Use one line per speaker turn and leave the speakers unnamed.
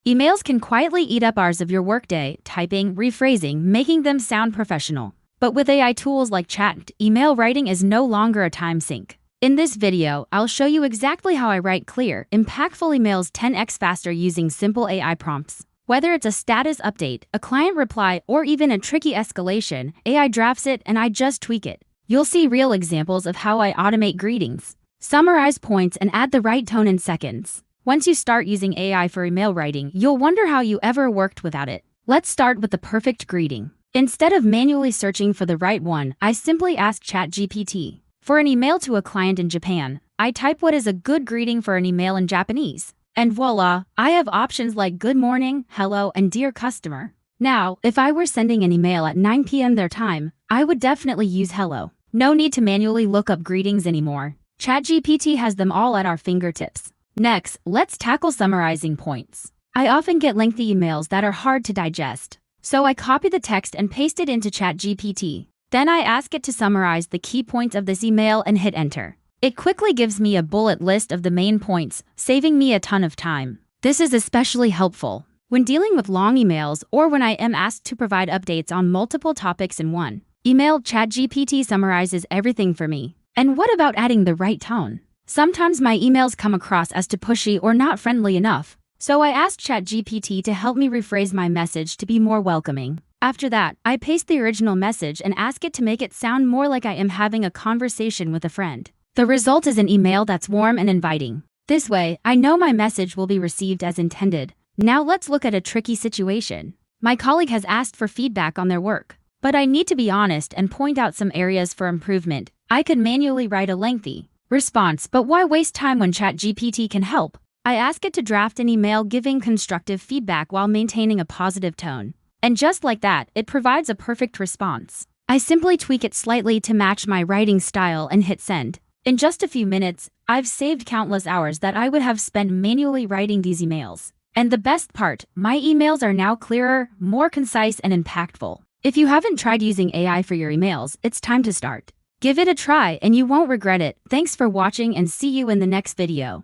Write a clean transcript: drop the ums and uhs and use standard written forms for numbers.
Emails can quietly eat up hours of your workday, typing, rephrasing, making them sound professional. But with AI tools like Chat, email writing is no longer a time sink. In this video, I'll show you exactly how I write clear, impactful emails 10x faster using simple AI prompts. Whether it's a status update, a client reply, or even a tricky escalation, AI drafts it and I just tweak it. You'll see real examples of how I automate greetings, summarize points, and add the right tone in seconds. Once you start using AI for email writing, you'll wonder how you ever worked without it. Let's start with the perfect greeting. Instead of manually searching for the right one, I simply ask ChatGPT. For an email to a client in Japan, I type what is a good greeting for an email in Japanese. And voila, I have options like good morning, hello, and dear customer. Now, if I were sending an email at 9 p.m. their time, I would definitely use hello. No need to manually look up greetings anymore. ChatGPT has them all at our fingertips. Next, let's tackle summarizing points. I often get lengthy emails that are hard to digest, so I copy the text and paste it into ChatGPT. Then I ask it to summarize the key points of this email and hit enter. It quickly gives me a bullet list of the main points, saving me a ton of time. This is especially helpful when dealing with long emails or when I am asked to provide updates on multiple topics in one email. ChatGPT summarizes everything for me. And what about adding the right tone? Sometimes my emails come across as too pushy or not friendly enough, so I ask ChatGPT to help me rephrase my message to be more welcoming. After that, I paste the original message and ask it to make it sound more like I am having a conversation with a friend. The result is an email that's warm and inviting. This way, I know my message will be received as intended. Now let's look at a tricky situation. My colleague has asked for feedback on their work, but I need to be honest and point out some areas for improvement. I could manually write a lengthy response, but why waste time when ChatGPT can help? I ask it to draft an email giving constructive feedback while maintaining a positive tone. And just like that, it provides a perfect response. I simply tweak it slightly to match my writing style and hit send. In just a few minutes, I've saved countless hours that I would have spent manually writing these emails. And the best part, my emails are now clearer, more concise, and impactful. If you haven't tried using AI for your emails, it's time to start. Give it a try and you won't regret it. Thanks for watching and see you in the next video.